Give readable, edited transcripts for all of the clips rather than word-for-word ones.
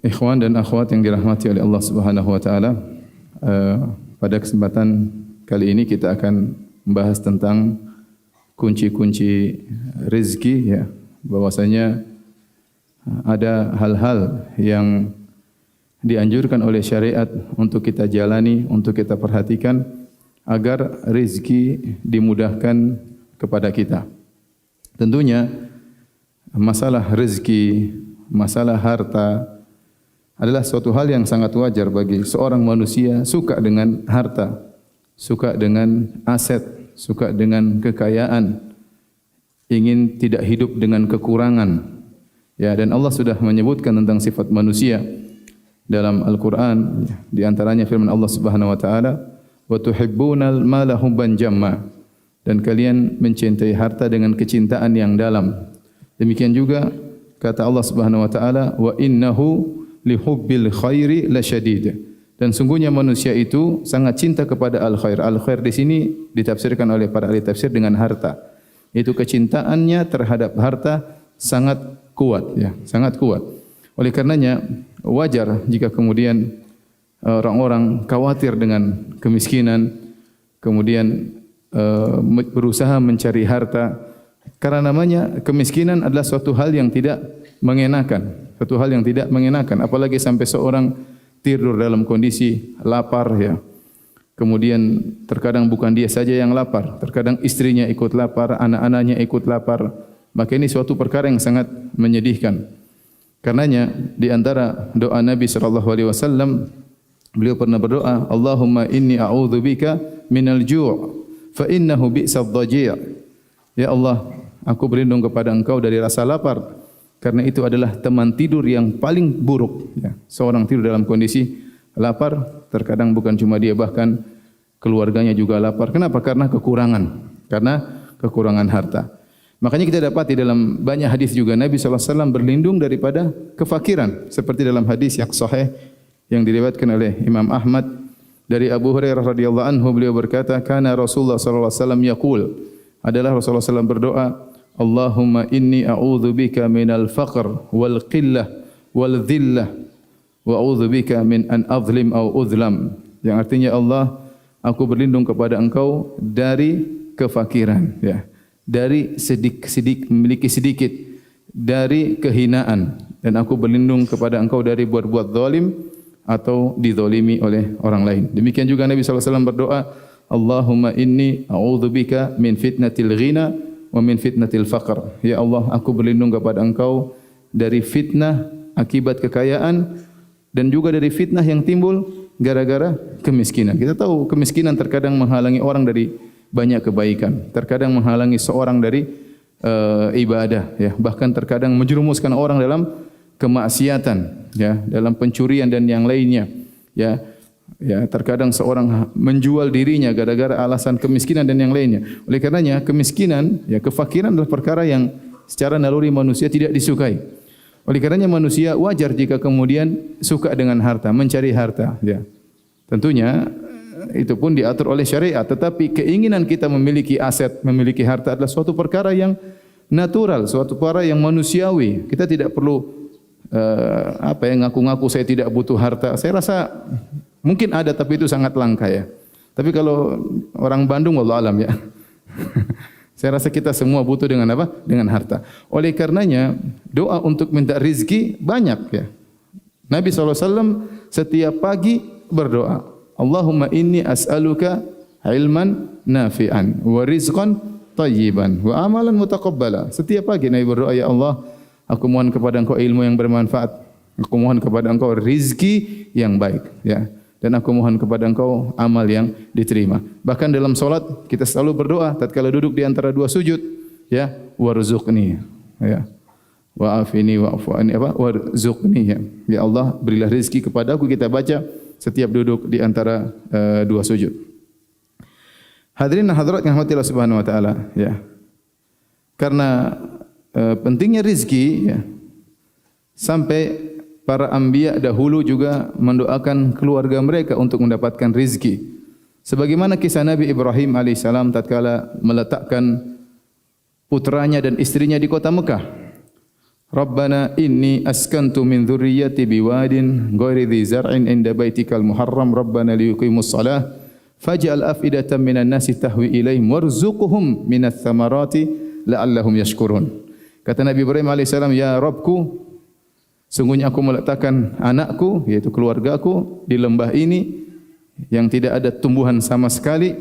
Ikhwan dan akhwat yang dirahmati oleh Allah Subhanahu wa taala, pada kesempatan kali ini kita akan membahas tentang kunci-kunci rezeki, ya. Bahwasanya ada hal-hal yang dianjurkan oleh syariat untuk kita jalani, untuk kita perhatikan agar rezeki dimudahkan kepada kita. Tentunya masalah rezeki, masalah harta adalah suatu hal yang sangat wajar bagi seorang manusia suka dengan harta, suka dengan aset, suka dengan kekayaan, ingin tidak hidup dengan kekurangan. Ya, dan Allah sudah menyebutkan tentang sifat manusia dalam Al-Quran, di antaranya firman Allah Subhanahu wa taala, "Wa tuhibbunal mala hubban jamma." Dan kalian mencintai harta dengan kecintaan yang dalam. Demikian juga kata Allah Subhanahu wa taala, "Wa innahu lihubbil khairi lasyadid." Dan sungguhnya manusia itu sangat cinta kepada al-khair. Al-khair di sini ditafsirkan oleh para ahli tafsir dengan harta. Itu kecintaannya terhadap harta sangat kuat, ya, sangat kuat. Oleh karenanya wajar jika kemudian orang-orang khawatir dengan kemiskinan, kemudian berusaha mencari harta, karena namanya kemiskinan adalah suatu hal yang tidak mengenakan, suatu hal yang tidak mengenakan, apalagi sampai seorang tidur dalam kondisi lapar, ya. Kemudian terkadang bukan dia saja yang lapar, terkadang istrinya ikut lapar, anak-anaknya ikut lapar. Maka ini suatu perkara yang sangat menyedihkan. Karenanya di antara doa Nabi sallallahu alaihi wasallam, beliau pernah berdoa, "Allahumma inni a'udzubika minal ju', fa innahu bi'sad dhaji'." Ya Allah, aku berlindung kepada Engkau dari rasa lapar, karena itu adalah teman tidur yang paling buruk. Ya, seorang tidur dalam kondisi lapar, terkadang bukan cuma dia, bahkan keluarganya juga lapar. Kenapa? Karena kekurangan harta. Makanya kita dapati dalam banyak hadis juga Nabi SAW berlindung daripada kefakiran. Seperti dalam hadis yang sahih yang diriwayatkan oleh Imam Ahmad dari Abu Hurairah radhiyallahu anhu, beliau berkata, "Kana Rasulullah SAW yaqul." Adalah Rasulullah SAW berdoa, "Allahumma inni a'udzubika minal faqr wal qillah wal dhillah wa a'udzubika min an azlim aw uzlam." Yang artinya, Allah, aku berlindung kepada Engkau dari kefakiran, ya, dari memiliki sedikit, dari kehinaan, dan aku berlindung kepada Engkau dari berbuat zalim atau dizalimi oleh orang lain. Demikian juga Nabi SAW berdoa, "Allahumma inni a'udzubika min fitnatil ghina wa min fitnatil faqr." Ya Allah, aku berlindung kepada Engkau dari fitnah akibat kekayaan dan juga dari fitnah yang timbul gara-gara kemiskinan. Kita tahu kemiskinan terkadang menghalangi orang dari banyak kebaikan, terkadang menghalangi seorang dari ibadah, ya, bahkan terkadang menjerumuskan orang dalam kemaksiatan, ya, dalam pencurian dan yang lainnya, ya. Ya, terkadang seorang menjual dirinya gara-gara alasan kemiskinan dan yang lainnya. Oleh karenanya kemiskinan, ya, kefakiran adalah perkara yang secara naluri manusia tidak disukai. Oleh karenanya manusia wajar jika kemudian suka dengan harta, mencari harta, ya. Tentunya itu pun diatur oleh syariat, tetapi keinginan kita memiliki aset, memiliki harta adalah suatu perkara yang natural, suatu perkara yang manusiawi. Kita tidak perlu ngaku-ngaku saya tidak butuh harta. Saya rasa mungkin ada, tapi itu sangat langka, ya. Tapi kalau orang Bandung, wallahu alam, ya. Saya rasa kita semua butuh dengan apa? Dengan harta. Oleh karenanya doa untuk minta rezeki banyak, ya. Nabi SAW setiap pagi berdoa, "Allahumma inni as'aluka ilman nafi'an wa rizqan tayyiban wa amalan mutaqabbala." Setiap pagi Nabi berdoa, "Ya Allah, aku mohon kepada Engkau ilmu yang bermanfaat. Aku mohon kepada Engkau rizki yang baik, ya. Dan aku mohon kepada Engkau amal yang diterima." Bahkan dalam salat kita selalu berdoa tatkala duduk di antara dua sujud, ya, warzuqni, ya. Wa afini wa afu anni, warzuqni, ya. Ya Allah, berilah rezeki kepadaku. Kita baca setiap duduk di antara dua sujud. Hadirin dan hadirat yang dirahmati Allah Subhanahu wa taala, ya. Karena pentingnya rezeki, ya, sampai para anbiya dahulu juga mendoakan keluarga mereka untuk mendapatkan rezeki. Sebagaimana kisah Nabi Ibrahim alaihissalam tatkala meletakkan putranya dan istrinya di kota Mekah. Rabbana inni askantu min dzurriyyati biwadin ghairi dzi zar'in inda baitikal muharram Rabbana liyuqimus shalah faj'al af'idatan minan nasi tahwi ilaihim warzuqhum minats thamarati la'allahum yashkurun. Kata Nabi Ibrahim alaihissalam, ya Rabbku, sungguhnya aku meletakkan anakku, yaitu keluargaku, di lembah ini yang tidak ada tumbuhan sama sekali,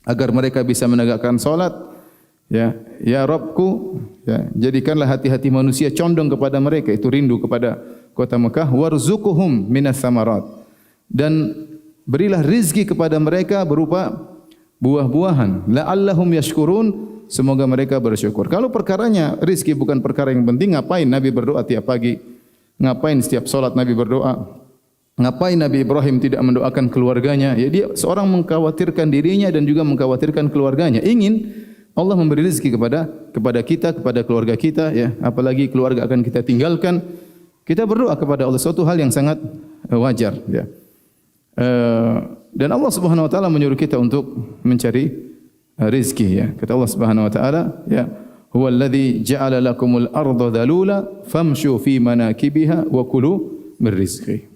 agar mereka bisa menegakkan salat. Ya Rabbku, ya, jadikanlah hati-hati manusia condong kepada mereka, itu rindu kepada kota Mekah. Warzuqhum minas samarat, dan berilah rizki kepada mereka berupa buah-buahan. La'allahum yashkurun, semoga mereka bersyukur. Kalau perkaranya rizki bukan perkara yang penting, ngapain Nabi berdoa tiap pagi? Ngapain setiap salat Nabi berdoa? Ngapain Nabi Ibrahim tidak mendoakan keluarganya? Ya, dia seorang mengkhawatirkan dirinya dan juga mengkhawatirkan keluarganya. Ingin Allah memberi rezeki kepada kita, kepada keluarga kita, ya. Apalagi keluarga akan kita tinggalkan. Kita berdoa kepada Allah, suatu hal yang sangat wajar, ya. Dan Allah Subhanahu wa taala menyuruh kita untuk mencari rezeki, ya. Kata Allah Subhanahu wa taala, ya, huwallazi ja'ala lakumul arda dhalula famshu fi manakibiha wa kulu min rizqi.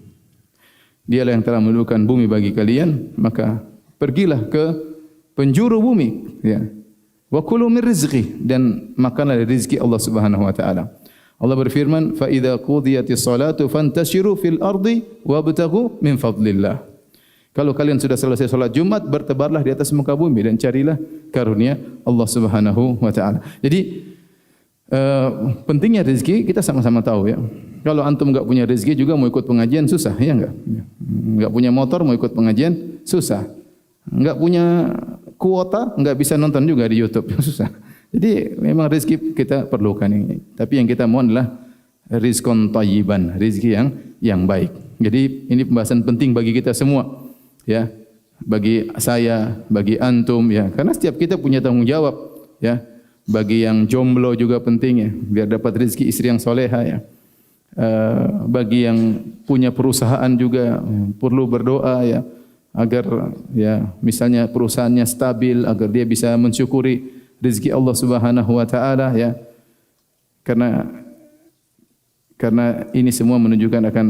Dialah yang telah menundukkan bumi bagi kalian, maka pergilah ke penjuru bumi, ya. Wa kulu min rizqi, dan makanlah dari rezeki Allah Subhanahu wa taala. Allah berfirman, fa idza qudiyatis salatu fantashiru fil ardi wabtaghu min fadlillah. Kalau kalian sudah selesai salat Jumat, bertebarlah di atas muka bumi dan carilah karunia Allah Subhanahu wa taala. Jadi pentingnya rezeki kita sama-sama tahu, ya. Kalau antum enggak punya rezeki juga mau ikut pengajian susah, ya enggak? Enggak punya motor mau ikut pengajian susah. Enggak punya kuota, enggak bisa nonton juga di YouTube, susah. Jadi memang rezeki kita perlukan ini. Tapi yang kita mohon adalah rizqon thayyiban, rezeki yang baik. Jadi ini pembahasan penting bagi kita semua, ya. Bagi saya, bagi antum, ya. Karena setiap kita punya tanggung jawab, ya. Bagi yang jomblo juga penting, ya, biar dapat rezeki istri yang soleha, ya. Bagi yang punya perusahaan juga perlu berdoa, ya, agar, ya, misalnya perusahaannya stabil, agar dia bisa mensyukuri rezeki Allah Subhanahu wa taala, ya. Karena ini semua menunjukkan akan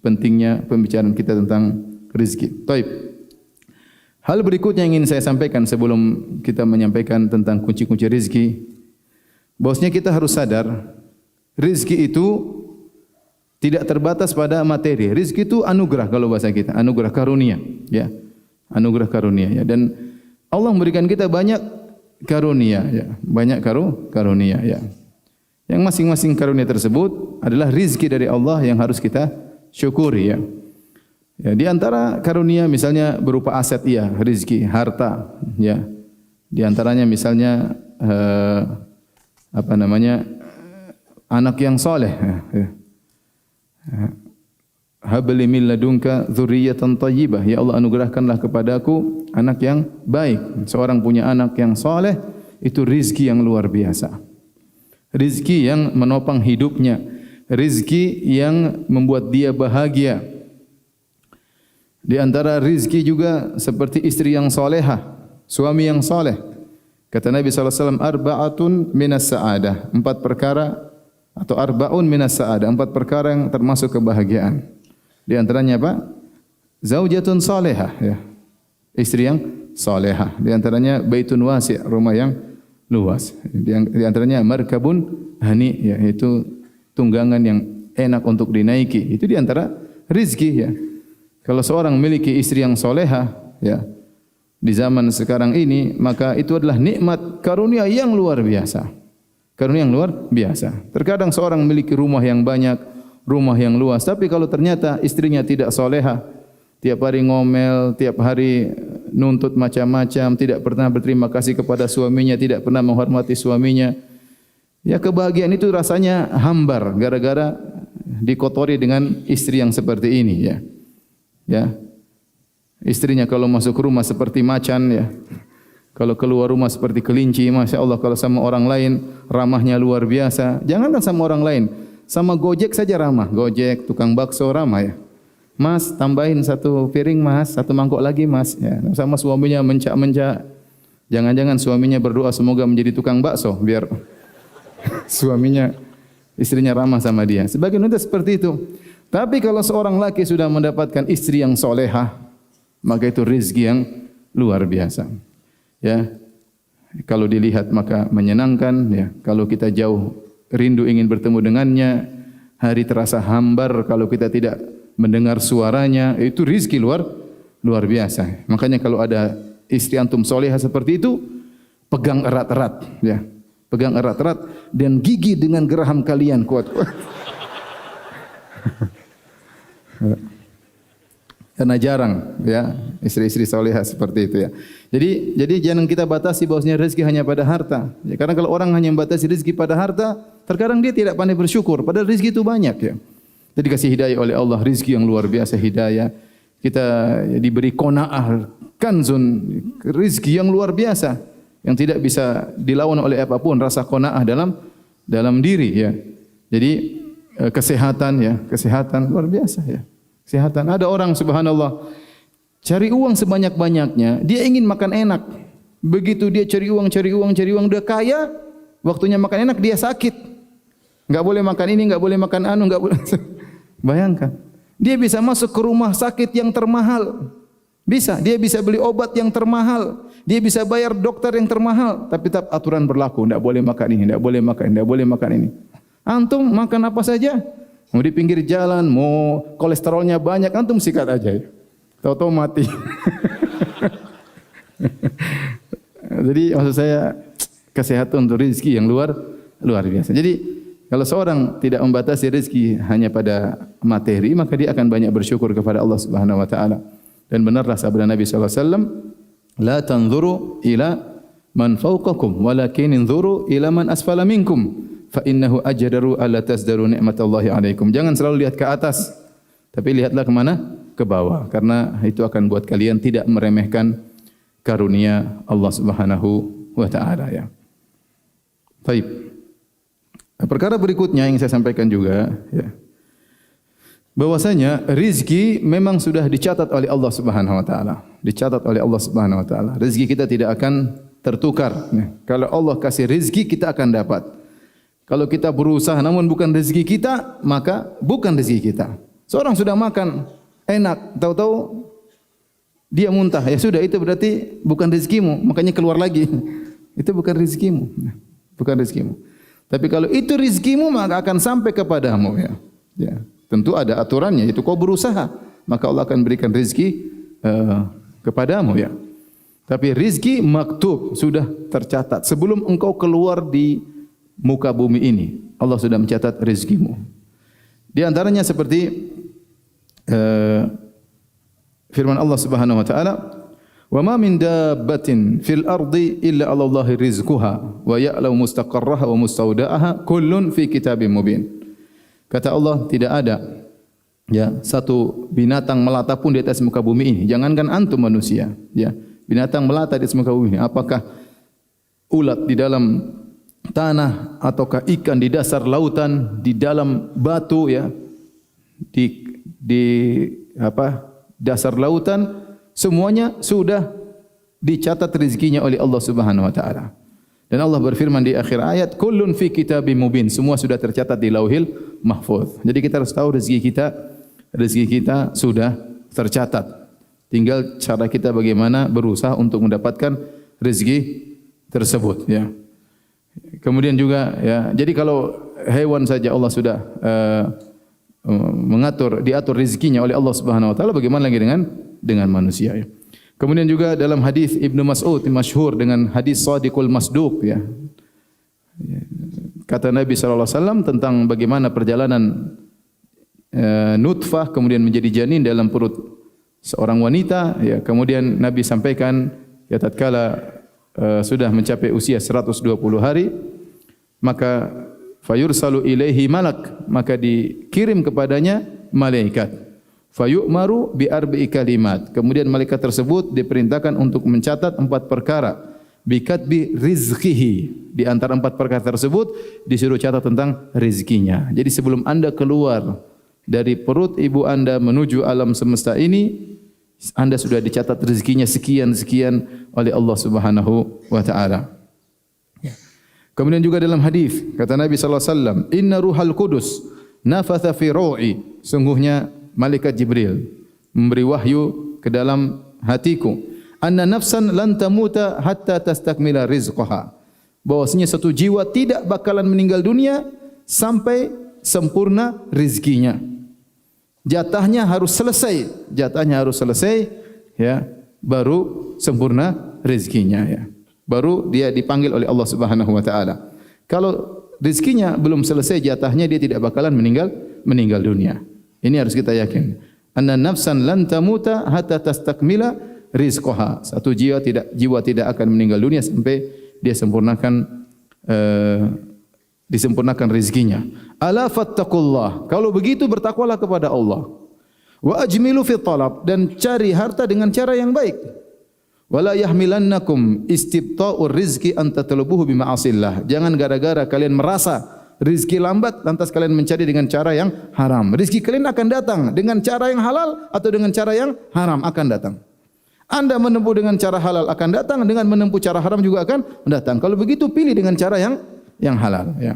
pentingnya pembicaraan kita tentang rezeki. Baik. Hal berikutnya yang ingin saya sampaikan sebelum kita menyampaikan tentang kunci-kunci rezeki, bahwasanya kita harus sadar rezeki itu tidak terbatas pada materi. Rezeki itu anugerah, kalau bahasa kita, anugerah karunia, ya. Anugerah karunia, ya. Dan Allah memberikan kita banyak karunia, ya. Banyak karunia, ya. Yang masing-masing karunia tersebut adalah rezeki dari Allah yang harus kita syukuri, ya. Ya, di antara karunia misalnya berupa aset, iya, rezeki, harta, ya. Di antaranya misalnya anak yang soleh, ya. Habli min ladunka dzurriyyatan thayyibah, ya Allah anugerahkanlah kepadaku anak yang baik. Seorang punya anak yang soleh itu rizki yang luar biasa, rizki yang menopang hidupnya, rizki yang membuat dia bahagia. Di antara rizki juga seperti istri yang solehah, suami yang soleh. Kata Nabi SAW, arba'atun minas sa'adah, 4 perkara, atau arba'un minas sa'adah, 4 perkara yang termasuk kebahagiaan. Di antaranya apa? Zaujatun salihah, ya. Istri yang salihah. Di antaranya baitun wasi', rumah yang luas. Di antaranya markabun hani, ya, itu tunggangan yang enak untuk dinaiki. Itu di antara rizki, ya. Kalau seorang memiliki istri yang salihah, ya, di zaman sekarang ini, maka itu adalah nikmat karunia yang luar biasa. Karunia yang luar biasa. Terkadang seorang memiliki rumah yang banyak, rumah yang luas, tapi kalau ternyata istrinya tidak soleha, tiap hari ngomel, tiap hari nuntut macam-macam, tidak pernah berterima kasih kepada suaminya, tidak pernah menghormati suaminya, ya, kebahagiaan itu rasanya hambar gara-gara dikotori dengan istri yang seperti ini, ya. Ya. Istrinya kalau masuk rumah seperti macan, ya. Kalau keluar rumah seperti kelinci, Masya Allah. Kalau sama orang lain ramahnya luar biasa. Jangankan sama orang lain, sama Gojek saja ramah. Gojek, tukang bakso ramah, ya. Mas, tambahin 1 piring mas, 1 mangkok lagi mas, ya. Sama suaminya mencak-mencak. Jangan-jangan suaminya berdoa semoga menjadi tukang bakso biar suaminya istrinya ramah sama dia. Sebagian wanita seperti itu. Tapi kalau seorang laki sudah mendapatkan istri yang solehah, maka itu rezeki yang luar biasa. Ya, kalau dilihat maka menyenangkan. Ya, kalau kita jauh rindu ingin bertemu dengannya, hari terasa hambar kalau kita tidak mendengar suaranya. Itu rezeki luar biasa. Makanya kalau ada istri antum solehah seperti itu, pegang erat-erat, ya. Pegang erat-erat dan gigi dengan geraham kalian kuat-kuat. Karena jarang ya istri-istri solehah seperti itu ya. Jadi jangan kita batasi bahwasanya rezeki hanya pada harta. Ya, karena kalau orang hanya membatasi rezeki pada harta, terkadang dia tidak pandai bersyukur. Padahal rezeki itu banyak ya. Kita dikasih hidayah oleh Allah, rezeki yang luar biasa hidayah. Kita diberi qanaah, kanzun, rezeki yang luar biasa yang tidak bisa dilawan oleh apapun, rasa qanaah dalam diri ya. Jadi kesehatan luar biasa ya. Kesehatan. Ada orang subhanallah cari uang sebanyak-banyaknya, dia ingin makan enak. Begitu dia cari uang, dia kaya, waktunya makan enak dia sakit. Enggak boleh makan ini, enggak boleh makan anu, enggak boleh. Bayangkan. Dia bisa masuk ke rumah sakit yang termahal. Dia bisa beli obat yang termahal. Dia bisa bayar dokter yang termahal, tapi tetap aturan berlaku, enggak boleh makan ini, enggak boleh makan ini. Antum makan apa saja? Mau di pinggir jalan, mau kolesterolnya banyak, antum sikat aja. Tahu-tahu mati. Jadi maksud saya kesehatan untuk rezeki yang luar biasa. Jadi kalau seorang tidak membatasi rezeki hanya pada materi, maka dia akan banyak bersyukur kepada Allah Subhanahu wa taala. Dan benarlah sabda Nabi sallallahu alaihi wasallam, "La tanzuru ila man fawqakum, walakin inzuru ila man asfala minkum, fa innahu ajdaru alla tazdaru ni'matallahi alaikum." Jangan selalu lihat ke atas, tapi lihatlah ke mana? Ke bawah, karena itu akan buat kalian tidak meremehkan karunia Allah Subhanahu wa taala ya. Baik. Perkara berikutnya yang saya sampaikan juga ya. Bahwasanya rezeki memang sudah dicatat oleh Allah Subhanahu wa taala. Dicatat oleh Allah Subhanahu wa taala. Rezeki kita tidak akan tertukar. Kalau Allah kasih rezeki kita akan dapat. Kalau kita berusaha namun bukan rezeki kita, maka bukan rezeki kita. Seorang sudah makan enak, tahu-tahu dia muntah. Ya sudah, itu berarti bukan rezekimu, makanya keluar lagi. Itu bukan rezekimu. Bukan rezekimu. Tapi kalau itu rezekimu maka akan sampai kepadamu ya. Ya. Tentu ada aturannya, itu kau berusaha, maka Allah akan berikan rezeki kepadamu ya. Tapi rezeki maktub, sudah tercatat. Sebelum engkau keluar di muka bumi ini, Allah sudah mencatat rezekimu. Di antaranya seperti firman Allah Subhanahu wa taala, "Wa ma min dabbatin fil ardi illa 'ala Allahi rizquha wa ya'lamu mustaqarraha wa mustawda'aha kullun fi kitabim mubin." Kata Allah, tidak ada ya satu binatang melata pun di atas muka bumi ini. Jangankan antum manusia, ya. Binatang melata di atas muka bumi ini. Apakah ulat di dalam tanah ataukah ikan di dasar lautan, di dalam batu ya. Di dasar lautan, semuanya sudah dicatat rezekinya oleh Allah Subhanahu wa taala. Dan Allah berfirman di akhir ayat, kullun fi kitabim mubin, semua sudah tercatat di Lauhil Mahfuz. Jadi kita harus tahu rezeki kita sudah tercatat. Tinggal cara kita bagaimana berusaha untuk mendapatkan rezeki tersebut ya. Kemudian juga ya, jadi kalau hewan saja Allah sudah diatur rezekinya oleh Allah Subhanahu wa taala, bagaimana lagi dengan manusia ya. Kemudian juga dalam hadis Ibnu Mas'ud masyhur dengan hadis Shadiqul Masduq ya. Kata Nabi sallallahu alaihi wasallam tentang bagaimana perjalanan nutfah kemudian menjadi janin dalam perut seorang wanita ya. Kemudian Nabi sampaikan ya tatkala sudah mencapai usia 120 hari maka fayursalu ilaihi malak, maka dikirim kepadanya malaikat. Fayu'maru bi arba'i kalimat. Kemudian malaikat tersebut diperintahkan untuk mencatat 4 perkara. Bi katbi rizqihi. Di antara 4 perkara tersebut disuruh catat tentang rezekinya. Jadi sebelum Anda keluar dari perut ibu Anda menuju alam semesta ini, Anda sudah dicatat rezekinya sekian-sekian oleh Allah Subhanahu wa taala. Kemudian juga dalam hadis kata Nabi sallallahu alaihi wasallam, "Inna ruhal qudus nafatha fi ru'i." Sungguhnya malaikat Jibril memberi wahyu ke dalam hatiku, "Anna nafsan lan tamuta hatta tastakmila rizqaha." Bahwasanya satu jiwa tidak bakalan meninggal dunia sampai sempurna rizkinya. Jatahnya harus selesai, ya, baru sempurna rizkinya, ya. Baru dia dipanggil oleh Allah Subhanahu wa taala. Kalau rizkinya belum selesai jatahnya, dia tidak bakalan meninggal dunia. Ini harus kita yakin. Anna nafsan lan tamuta hatta tastakmila rizqaha. Satu jiwa tidak akan meninggal dunia sampai dia disempurnakan rizkinya. Ala fattaqullah. Kalau begitu bertakwalah kepada Allah. Wa ajmilu fi talab, dan cari harta dengan cara yang baik. Wala yahmilannakum istibta'ur rizqi an tatlubuhu bima'asillah. Jangan gara-gara kalian merasa rizki lambat lantas kalian mencari dengan cara yang haram. Rizki kalian akan datang dengan cara yang halal atau dengan cara yang haram akan datang. Anda menempuh dengan cara halal akan datang, dengan menempuh cara haram juga akan datang. Kalau begitu pilih dengan cara yang halal, ya.